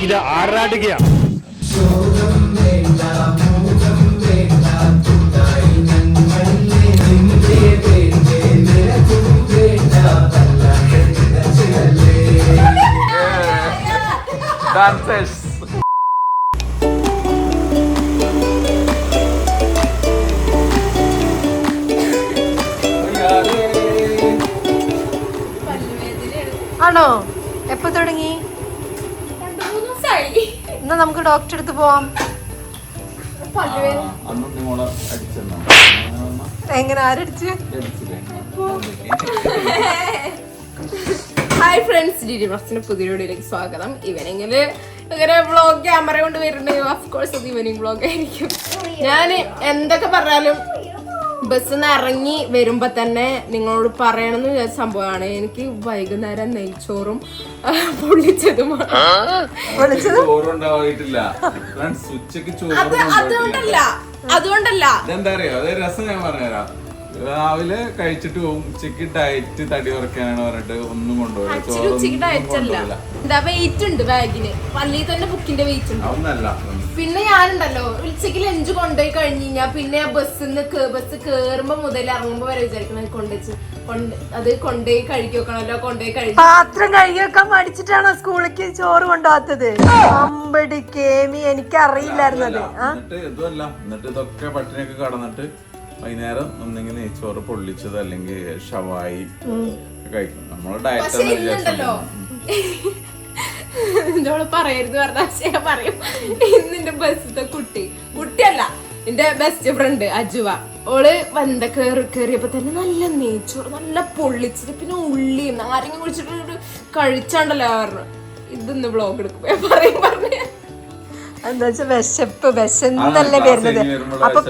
ഇത് ആറാടുകയാണ്. Dancers. ആണോ? എപ്പോ തുടങ്ങി? എന്നാ നമുക്ക് ഡോക്ടറെ അടുത്ത് പോവാം. എങ്ങനെ ആരടിച്ച്? ഹായ് ഫ്രണ്ട്സ്, ഡിഡി ബ്ലോഗ്സിന്റെ പുതിയ വീഡിയോയിലേക്ക് സ്വാഗതം. ഇവനെങ്കിൽ ഇങ്ങനെ വ്ളോഗ് ക്യാമറ കൊണ്ട് വരുന്നുണ്ടെങ്കിൽ ഓഫ് കോഴ്സ് അത് ഈവനിങ് വ്ളോഗ് ആയിരിക്കും. ഞാൻ എന്തൊക്കെ പറഞ്ഞാലും ബസ്സിൽ നിന്ന് ഇറങ്ങി വരുമ്പോ തന്നെ നിങ്ങളോട് പറയണമെന്ന് വിചാരിച്ച സംഭവമാണ്. എനിക്ക് വൈകുന്നേരം നെയ്ച്ചോറും പൊള്ളിച്ചതുമാണ്. അതുകൊണ്ടല്ല എന്താ അറിയോ, അതേ രസം ഞാൻ പറഞ്ഞുതരാം. രാവിലെ കഴിച്ചിട്ട് പോകും, ഉച്ചക്ക് ഡയറ്റ് തടി കുറയ്ക്കാനാണ് പറഞ്ഞിട്ട് ഒന്നും കൊണ്ടുപോകില്ല. ഉച്ചക്ക് ഡയറ്റ് അല്ല, എന്താ വെയിറ്റ് ഉണ്ട് ബാഗിന്, പള്ളിയിൽ തന്നെ ബുക്കിന്റെ വെയിറ്റ് ഉണ്ട്. അതൊന്നല്ല. പിന്നെ ഞാനുണ്ടല്ലോ ഉച്ചക്ക് ലഞ്ച് കൊണ്ടുപോയി കഴിഞ്ഞ് കഴിഞ്ഞാൽ പിന്നെ ബസ് കേറുമ്പോ മുതൽ ഇറങ്ങുമ്പോ വരെ വിചാരിക്കണം അത് കൊണ്ടുപോയി കഴുകി വെക്കണല്ലോ, കൊണ്ടുപോയി കഴുകി. പാത്രം കഴുകി വെക്കാൻ മടിച്ചിട്ടാണോ സ്കൂളിലേക്ക് ചോറ് കൊണ്ടുപോകാത്തത്? അമ്പടി കേമി, എനിക്ക് അറിയില്ലായിരുന്നത്. എന്നിട്ട് ഇതൊക്കെ പട്ടിണിയൊക്കെ കടന്നിട്ട് വൈകുന്നേരം ഒന്നെങ്കിൽ നെയ്ച്ചോറ് പൊള്ളിച്ചത് അല്ലെങ്കിൽ ഷവായി കഴിക്കും. നമ്മള് ഡയറ്റ് എന്നോട് പറയരുത് പറഞ്ഞാൽ പറയും. ഇന്നെന്റെ ബസ്സിത്തെ കുട്ടിയല്ല, എന്റെ ബെസ്റ്റ് ഫ്രണ്ട് അജുവ, ഓള് വന്ന കേറിയപ്പോ തന്നെ നല്ല നെയ്ച്ചോറ്, നല്ല പൊള്ളിച്ചിട്ട്, പിന്നെ ഉള്ളിയും നാരങ്ങ കുടിച്ചിട്ട് കഴിച്ചാണ്ടല്ലോ പറഞ്ഞു. ഇതൊന്ന് വ്ളോഗ് എടുക്കും പറഞ്ഞു. എന്താ വെച്ചാ വിശന്നല്ലേ വരുന്നത്. അപ്പൊ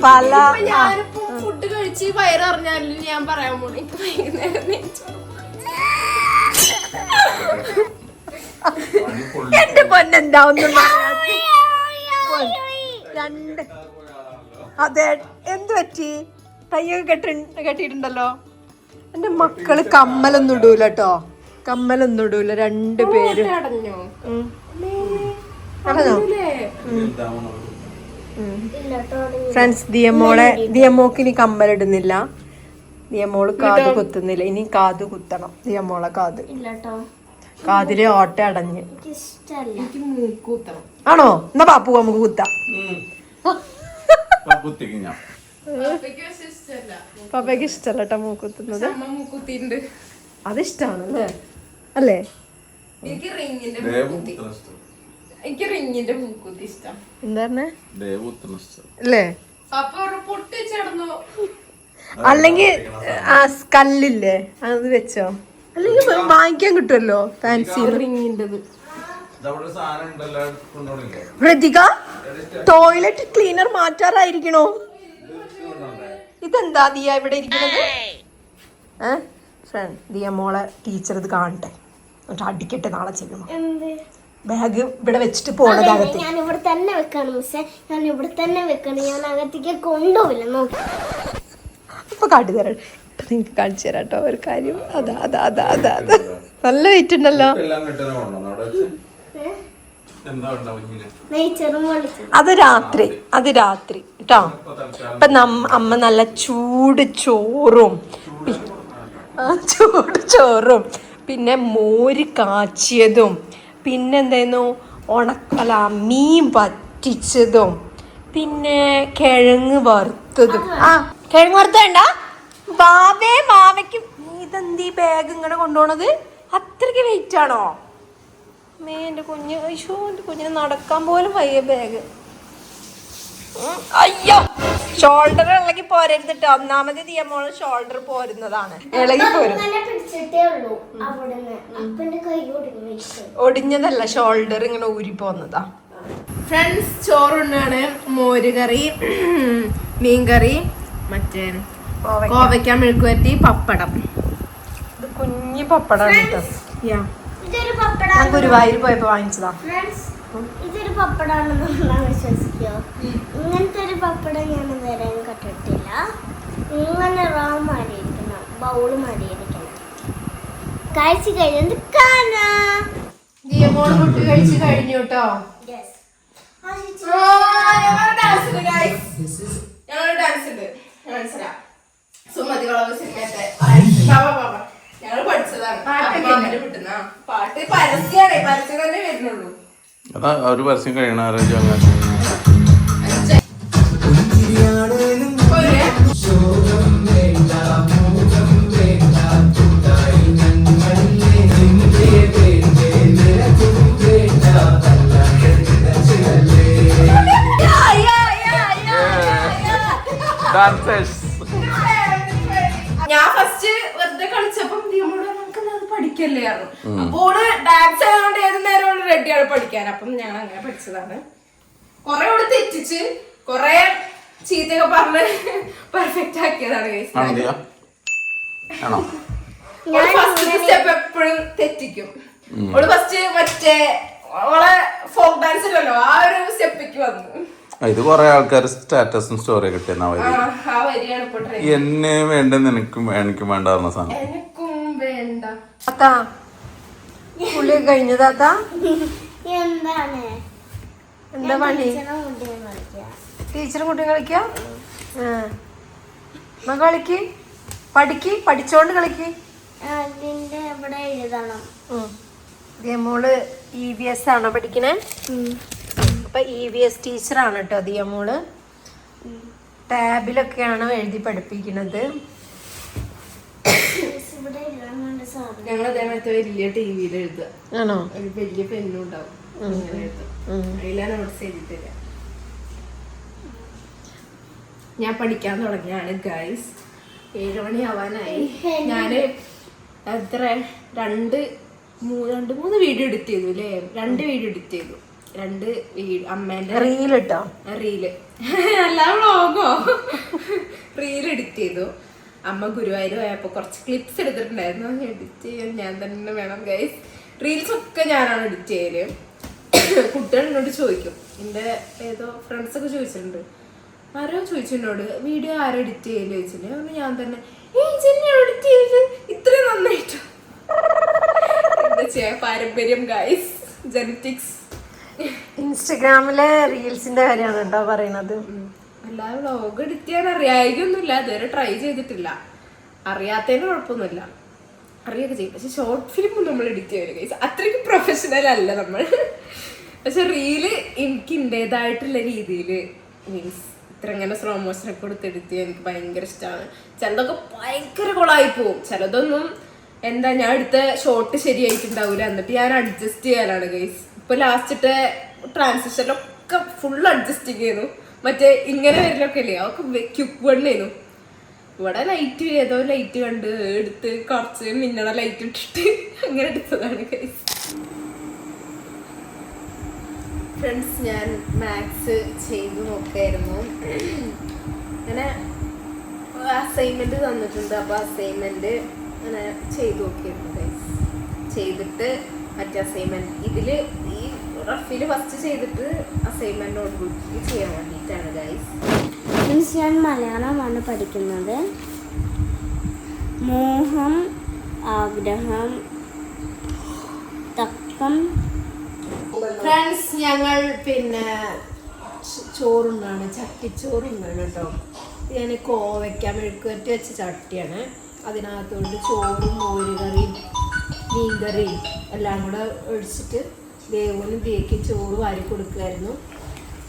പല ഞാനിപ്പോ ഫുഡ് കഴിച്ച് വയറിഞ്ഞാലും ഞാൻ പറയാൻ പോണേ എനിക്ക് വൈകുന്നേരം നെയ്ച്ചോറ്. എന്റെ പൊന്നെന്താവുന്നു രണ്ട്. അതെ, എന്ത് പറ്റി? കയ്യൊക്കെ കെട്ടിയിട്ടുണ്ടല്ലോ. എന്റെ മക്കള് കമ്മലൊന്നും ഇടൂല കേട്ടോ, കമ്മലൊന്നും ഇടൂല രണ്ടുപേരും. ഫ്രണ്ട്സ്, ദിയമോക്ക് ഇനി കമ്മലിടുന്നില്ല. ദിയമോള് കാത് കുത്തുന്നില്ല, ഇനി കാത് കുത്തണം. ദിയമോളെ കാതില് ഓട്ട അടഞ്ഞ്. ആണോ? എന്നാ പാപ്പു നമുക്ക് കുത്താം. പപ്പയ്ക്ക് ഇഷ്ടല്ല കേട്ടോ മൂക്കുത്തുന്നത്. അതിഷ്ടാണല്ലേ? അല്ലേ? എനിക്ക് റിങ്ങിന്റെ മൂക്കുത്തി ഇഷ്ടം. എന്താ അല്ലേ? അല്ലെങ്കിൽ കല്ലില്ലേ അത് വെച്ചോ, അല്ലെങ്കിൽ വാങ്ങിക്കാൻ കിട്ടുമല്ലോ ഫാൻസി റിങ്ങിൻ്റെത്. ഹൃതിക, ടോയ്ലറ്റ് ക്ലീനർ മാറ്റാറായിരിക്കണോ? ഇതെന്താ ദിയ ഇവിടെ ഇരിക്കുന്നത്? ദിയ മോളെ ടീച്ചർ ഇത് കാണട്ടെ, എന്നിട്ട് അടിക്കട്ടെ നാളെ ചെല്ലുമ്പോ. ബാഗ് ഇവിടെ വെച്ചിട്ട് പോണതകത്ത്. ഞാൻ ഇവിടെ തന്നെ വെക്കണം മിസ്സേ, ഞാൻ ഇവിടെ തന്നെ വെക്കണം, ഞാൻ അകത്തേക്ക് കൊണ്ടുപോവില്ല. നോക്കി അപ്പൊ കാട്ടി തരാം, ഇപ്പൊ നിങ്ങക്ക് കാണിച്ചു തരാം കേട്ടോ ഒരു കാര്യം. അതാ അതാ അതാ അതാ അതാ നല്ല വെയിറ്റ് ഉണ്ടല്ലോ. അത് രാത്രി കേട്ടോ. ഇപ്പൊ അമ്മ നല്ല ചൂട് ചോറും പിന്നെ മോര് കാച്ചിയതും, പിന്നെന്തായിരുന്നു മീൻ പറ്റിച്ചതും, പിന്നെ കിഴങ്ങ് വറുത്തതും. കിഴങ്ങ് വറുത്ത വേണ്ട വാവയ്ക്ക്. ഇതെന്തീ ബാഗ് ഇങ്ങനെ കൊണ്ടുപോണത്? അത്രയ്ക്ക് വെയിറ്റ് ആണോ? എന്റെ കുഞ്ഞ്, അയ്യോ എന്റെ കുഞ്ഞിന് നടക്കാൻ പോലും വയ്യ ബാഗ്. അയ്യോ, ഷോൾഡർ ഇളകി പോരരുതിട്ട്. ഒന്നാമത് ദിയമോള് ഷോൾഡർ പോരുന്നതാണ്, ഇളകി പോരും. ഒടിഞ്ഞതല്ല, ഷോൾഡർ ഇങ്ങനെ ഊരി പോന്നതാ. ഫ്രണ്ട്സ്, ചോറുണ്ണാണ്. മോര് കറി, മീൻകറി, മറ്റേ കോവയ്ക്ക മെഴുക്കുവരട്ടി, പപ്പടം. ഇത് കുഞ്ഞി പപ്പടാണ് കേട്ടോ. ഞാൻ ഗുരുവായൂർ പോയപ്പോ വാങ്ങിച്ചതാ. ഇതൊരു പപ്പടാണെന്ന് വിശ്വസിക്കോ? ഇങ്ങനത്തെ ഒരു പപ്പടം ഞാൻ വരാൻ കണ്ടിട്ടില്ല. ഇങ്ങനെ റൗണ്ട് മാറിയിരിക്കണം, ബൗള് മാറിയിരിക്കണം. കഴിച്ചു കഴിഞ്ഞത് കാണാ. ദിയമോള് ഫുഡ് കഴിച്ച് കഴിഞ്ഞു കേട്ടോ. ഞങ്ങൾ ഡാൻസ് ഉണ്ട് മനസ്സിലാ സുമതി വളവ് സിനിമത്തെ ഞങ്ങൾ പഠിച്ചതാണ് കിട്ടുന്ന പാട്ട് പരസ്യമാണ് പരസ്യം തന്നെ വരുന്നുള്ളൂ. അതാ ഒരു പരസ്യം കഴിയണ ഞാൻ ഫസ്റ്റ് വെറുതെ കളിച്ചപ്പം നമുക്ക് അത് പഠിക്കല്ലേ ആയിരുന്നു. അപ്പോൾ ഡാൻസ് ആയതുകൊണ്ട് ഏത് നേരം റെഡിയാണ് പഠിക്കാൻ. അപ്പം ഞാൻ അങ്ങനെ പഠിച്ചതാണ്. കൊറേ ഓട് തെറ്റിച്ച് കൊറേ ചീത്തയൊക്കെ പറഞ്ഞ് പെർഫെക്റ്റ് ആക്കിയതാണ്. ഫസ്റ്റ് സ്റ്റെപ്പ് എപ്പോഴും തെറ്റിക്കും. ഓള് ഫസ്റ്റ് മറ്റേ ഓളെ ഫോക്ക് ഡാൻസ് ഉണ്ടല്ലോ ആ ഒരു സ്റ്റെപ്പിക്ക് വന്നു. ഇത് കൊറേ ആൾക്കാർ സ്റ്റാറ്റസും സ്റ്റോറി കിട്ടിയെന്നാ എന്നെ വേണ്ട എനിക്കും വേണ്ട പറഞ്ഞ സാധനം. എനിക്കും വേണ്ട താത്താ പുള്ളി കഴിഞ്ഞു. താത്താ എന്താണ് എന്താ പണി? ടീച്ചറും കുട്ടിയും കളിക്കാം. കളിക്ക് പഠിച്ചോണ്ട് കളിക്ക്. അതിന്റെ ഇവിടെ എഴുതണം. ദിയമോള് EVS ആണോ പഠിക്കണേ? അപ്പൊ EVS ടീച്ചറാണ് കേട്ടോ ദിയമോള്. ടാബിലൊക്കെയാണ് എഴുതി പഠിപ്പിക്കുന്നത്. ഞങ്ങൾ അതേമാതിരി വലിയ ടിവിയിൽ എഴുതുക. ആണോ? ഒരു വലിയ പെന്നും ഉണ്ടാവും. അതിലാണ് നോട്ട്സ് എഴുതിത്തരാ. ഞാൻ പഠിക്കാൻ തുടങ്ങിയാണ് ഗൈസ്. 7 മണി ആവാനായി. ഞാന് എത്ര 2-3 വീഡിയോ എഡിറ്റ് ചെയ്തു അല്ലേ? 2 വീഡിയോ എഡിറ്റ് ചെയ്തു. 2 അമ്മേന്റെ റീല് അല്ല വ്ളോഗോ റീൽ എഡിറ്റ് ചെയ്തു. അമ്മ ഗുരുവായൂർ പോയപ്പോ കുറച്ച് ക്ലിപ്സ് എടുത്തിട്ടുണ്ടായിരുന്നു. എഡിറ്റ് ചെയ്യാൻ ഞാൻ തന്നെ വേണം ഗൈസ്. റീൽസ് ഒക്കെ ഞാനാണ് എഡിറ്റ് ചെയ്യല്. കുട്ടികൾ എന്നോട് ചോദിക്കും, എന്റെ ഏതോ ഫ്രണ്ട്സ് ഒക്കെ ചോദിച്ചിട്ടുണ്ട്, ആരോ ചോദിച്ചു എന്നോട് വീഡിയോ ആരോ എഡിറ്റ് ചെയ്യല് ചോദിച്ചില്ലേ? അപ്പൊ ഞാൻ തന്നെ എഡിറ്റ് ചെയ്തത് ഇത്രയും നന്നായിട്ടോ. എന്താ ചെയ്യാ, പാരമ്പര്യം ഗൈസ്, ജെനറ്റിക്സ്. ഇൻസ്റ്റഗ്രാമിലെ റീൽസിന്റെ കാര്യമാണ് കേട്ടോ പറയണത്. അല്ലാതെ വ്ളോഗ് എഡിറ്റ് ചെയ്യാൻ അറിയായികൊന്നുമില്ല, ഇതുവരെ ട്രൈ ചെയ്തിട്ടില്ല. അറിയാത്തതിന് കുഴപ്പമൊന്നുമില്ല, അറിയൊക്കെ ചെയ്യും. പക്ഷെ ഷോർട്ട് ഫിലിം നമ്മൾ എഡിറ്റ് ചെയ്യല് ഗൈസ്, അത്രയ്ക്ക് പ്രൊഫഷണൽ അല്ല നമ്മൾ. പക്ഷെ റീല് എനിക്ക് ഇന്റേതായിട്ടുള്ള രീതിയിൽ മീൻസ് ഇത്ര ഇങ്ങനെ സ്ലോ മോഷനൊക്കെ കൊടുത്ത് എഡിറ്റ് ചെയ്യാൻ എനിക്ക് ഭയങ്കര ഇഷ്ടമാണ്. ചിലതൊക്കെ ഭയങ്കര കൊളായി പോവും, ചിലതൊന്നും എന്താ ഞാൻ എടുത്ത ഷോട്ട് ശരിയായിട്ടുണ്ടാവില്ല, എന്നിട്ട് ഞാൻ അഡ്ജസ്റ്റ് ചെയ്യാനാണ് ഗൈസ്. ഇപ്പൊ ലാസ്റ്റ് ട്രാൻസിഷനിലൊക്കെ ഫുൾ അഡ്ജസ്റ്റിങ് ചെയ്യുന്നു. മറ്റേ ഇങ്ങനെ വരലൊക്കെ അല്ലേ, അതൊക്കെ ക്യുക്ക് വണ്ണായിരുന്നു. ഇവിടെ ലൈറ്റ് ഏതോ ലൈറ്റ് കണ്ട് എടുത്ത് കുറച്ച് മിന്നണ ലൈറ്റ് ഇട്ടിട്ട് അങ്ങനെ എടുത്തതാണ് ഗൈസ്. ഫ്രണ്ട്സ്, ഞാൻ മാത്സ് ചെയ്തു നോക്കായിരുന്നു. അങ്ങനെ അസൈൻമെന്റ് തന്നിട്ടുണ്ട്, അപ്പൊ അസൈൻമെന്റ് അങ്ങനെ ചെയ്തു നോക്കിയിരുന്നു ഗൈസ്. ചെയ്തിട്ട് മറ്റേ അസൈൻമെന്റ് ഇതില് ഈ റഫില് ഫസ്റ്റ് ചെയ്തിട്ട് അസൈൻമെന്റ് നോട്ട്ബുക്ക് ചെയ്യാൻ വേണ്ടിയിട്ടാണ് ഗൈസ്. മീൻസ് ഞാൻ മലയാളമാണ് പഠിക്കുന്നത്. മോഹം, ആഗ്രഹം, തക്കം. ഫ്രണ്ട്സ്, ഞങ്ങൾ പിന്നെ ചോറുണ്ടാണ്, ചട്ടിച്ചോറുണ്ടാണ് കേട്ടോ. ഞാൻ കോവയ്ക്ക മെഴുക്കുവരട്ടി വെച്ച ചട്ടിയാണ്. അതിനകത്തോട്ട് ചോറും മോരുകറിയും മീൻകറിയും എല്ലാം കൂടെ ഒഴിച്ചിട്ട് ദേവനും ദേക്ക് ചോറ് വാരി കൊടുക്കുമായിരുന്നു.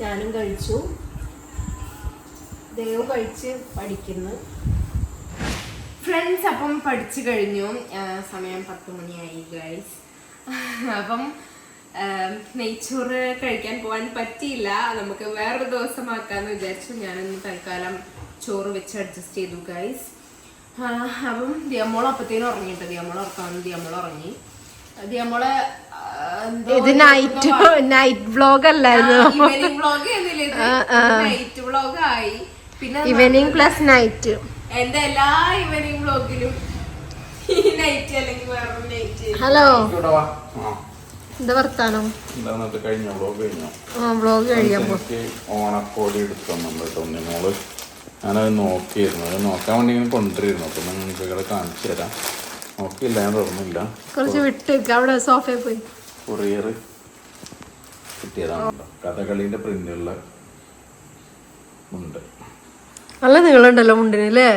ഞാനും കഴിച്ചു, ദേവ് കഴിച്ച് പഠിക്കുന്നു. ഫ്രണ്ട്സ്, അപ്പം പഠിച്ചു കഴിഞ്ഞു. സമയം 10 മണിയായി ഗൈസ്. അപ്പം നെയ്ച്ചോറ് കഴിക്കാൻ പോകാൻ പറ്റിയില്ല, നമുക്ക് വേറൊരു ദിവസമാക്കാന്ന് വിചാരിച്ചു. ഞാനൊന്ന് തൽക്കാലം ചോറ് വെച്ച് അഡ്ജസ്റ്റ് ചെയ്തു ഗൈസ്. അപ്പം ദിയമോൾ അപ്പത്തേനും ഉറങ്ങിയിട്ട് ദിയമോൾ ഉറക്കാമെന്ന് ദിയമോൾ ഉറങ്ങി. ദിയമോളെ ഇത് നൈറ്റ് വ്ലോഗ് അല്ലായിരുന്നു, ഈവനിങ് വ്ലോഗ് നൈറ്റ് വ്ലോഗ് ആയി. പിന്നെ ഈവനിങ് പ്ലസ് നൈറ്റ്. എന്റെ എല്ലാ ഈവനിങ് വ്ലോഗിലും ഈ നൈറ്റ് അല്ലെങ്കിൽ വേറൊരു നൈറ്റ്. ഹലോ, എന്താ വർത്താനം? വ്ലോഗ് കഴിയാപ്പോ ഓണക്കോടി എടുക്കുന്നുണ്ട് കേട്ടോ മോള്. ഞാനത് നോക്കിയിരുന്നു, അത് നോക്കാൻ വേണ്ടി ഇങ്ങനെ കൊണ്ടുവരുന്നു. അപ്പൊ നിങ്ങൾക്ക് ഇവിടെ കാണിച്ചു തരാം. നോക്കിയില്ല, ഞാൻ തുറന്നില്ല. കുറച്ച് വിട്ട് അവിടെ സോഫയിൽ പോയി കൊറിയർ കിട്ടിയതാണ്. കഥകളിന്റെ പ്രിന്റുള്ള ഉണ്ട്. നല്ല നീളമുണ്ടല്ലോ മുണ്ടിന് അല്ലേ?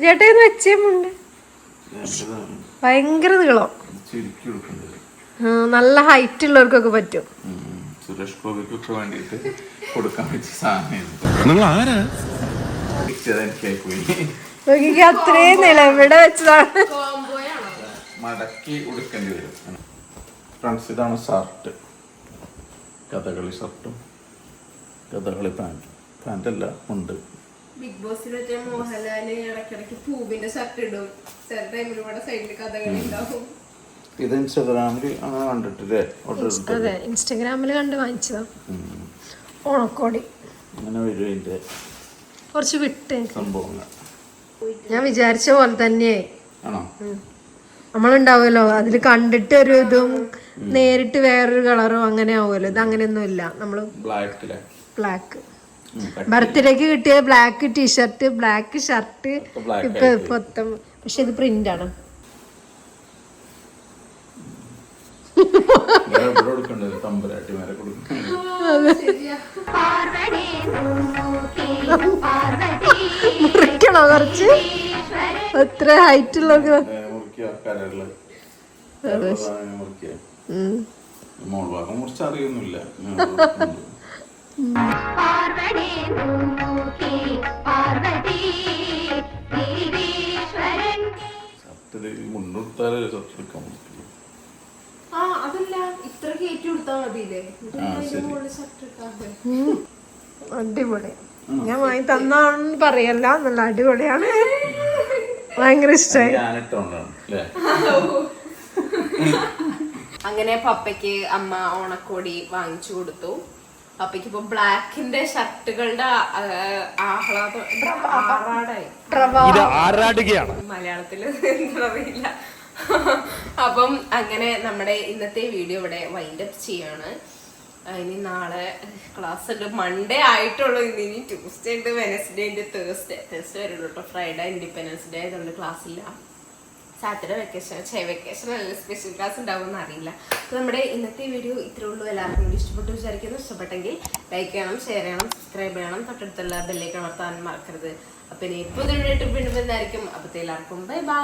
ചേട്ടന്ന് വെച്ചേ മുണ്ട് ഭയങ്കര നീളം. ചുരുക്കി കൊടുക്കണ്ടത് നല്ല ഹൈറ്റ് ഉള്ളവർക്കൊക്കെ പറ്റും. സുരേഷ് ഗോപിക്കൊക്കെ വേണ്ടിട്ട് കൊടുക്കാൻ പറ്റിയ സാധനം. അത്രയും നീളം ഇവിടെ വെച്ചതാണ്. മടക്കി ഉടുക്കേണ്ടി വരും. ഫ്രണ്ട്സ്, ഇതാണ് ഷർട്ട്. കഥകളി ഷർട്ടും കഥകളി പാൻറ്റല്ല ഉണ്ട്. ബിഗ് ബോസിൽ വെച്ച മോഹൻലാല് ഇടയ്ക്കിടയ്ക്ക് പൂവിന്റെ ഷർട്ട് ഇടും. ചില ടൈമിൽ ഇവിടെ സൈഡിൽ കഥകളി ഉണ്ടാവും. ഇത് ഇൻസ്റ്റാഗ്രാമിൽ അങ്ങനെ കണ്ടിട്ടില്ലേ? അതെ, ഇൻസ്റ്റാഗ്രാമിൽ കണ്ട് വാങ്ങിച്ചതാ. ഓണക്കോടി അങ്ങനെ വരും ഇതിന്റെ കുറച്ച് വിട്ട് സംഭവങ്ങൾ. ഞാൻ വിചാരിച്ച പോലെ തന്നെയായി. ആണോ? നമ്മളുണ്ടാവുമല്ലോ അതിൽ കണ്ടിട്ട് ഒരു ഇതും നേരിട്ട് വേറൊരു കളറും അങ്ങനെ ആവുമല്ലോ. ഇത് അങ്ങനെയൊന്നും ഇല്ല. നമ്മള് ബ്ലാക്ക് ബർത്ത്ഡേക്ക് കിട്ടിയ ബ്ലാക്ക് ടീഷർട്ട്, ബ്ലാക്ക് ഷർട്ട്, ഇപ്പൊ മൊത്തം. പക്ഷെ ഇത് പ്രിന്റ് ആണ്. മുറിക്കണോ കുറച്ച്? എത്ര ഹൈറ്റ് ഉള്ളവർക്ക് മുറിച്ചറിയൊന്നുമില്ല. മുന്നോട്ടാല് എടുക്കാൻ അതല്ല, ഇത്ര കയറ്റി കൊടുത്താൽ മതിയില്ലേ? അടിപൊളി. ഞാൻ വാങ്ങി തന്നാണെന്ന് പറയല്ല, നല്ല അടിപൊളിയാണ്. ഭയങ്കര ഇഷ്ടമായി. അങ്ങനെ പപ്പയ്ക്ക് അമ്മ ഓണക്കോടി വാങ്ങിച്ചു കൊടുത്തു. പപ്പയ്ക്ക് ഇപ്പൊ ബ്ലാക്കിന്റെ ഷർട്ടുകളുടെ ആറാടായി. മലയാളത്തില് എന്താ അറിയില്ല. അപ്പം അങ്ങനെ നമ്മുടെ ഇന്നത്തെ വീഡിയോ ഇവിടെ വൈൻഡ് അപ്പ് ചെയ്യാണ്. ഇനി നാളെ ക്ലാസ് ഉണ്ട്. മൺഡേ ആയിട്ടുള്ളൂ. ഇനി ട്യൂസ്ഡേ ഉണ്ട്, വെനസ്ഡേ ഉണ്ട്, തേഴ്സ്ഡേ വരുള്ളൂ കേട്ടോ. ഫ്രൈഡേ ഇൻഡിപെൻഡൻസ് ഡേ ആയതുകൊണ്ട് ക്ലാസ് ഇല്ല. സാറ്റർഡേ വെക്കേഷൻ അല്ല, സ്പെഷ്യൽ ക്ലാസ് ഉണ്ടാവുമെന്ന് അറിയില്ല. അപ്പോൾ നമ്മുടെ ഇന്നത്തെ വീഡിയോ ഇത്രേ ഉള്ളൂ. എല്ലാവർക്കും കൂടി ഇഷ്ടപ്പെട്ടു വിചാരിക്കുന്നു. ഇഷ്ടപ്പെട്ടെങ്കിൽ ലൈക്ക് ചെയ്യണം, ഷെയർ ചെയ്യണം, സബ്സ്ക്രൈബ് ചെയ്യണം, തൊട്ടടുത്തുള്ള ബെല്ലേക്ക് അമർത്താൻ മറക്കരുത്. അപ്പം ഇനി പുതിയ വീഡിയോ വീണ്ടും വരുന്നതായിരിക്കും. അപ്പോഴത്തെ എല്ലാവർക്കും ബൈ ബൈ.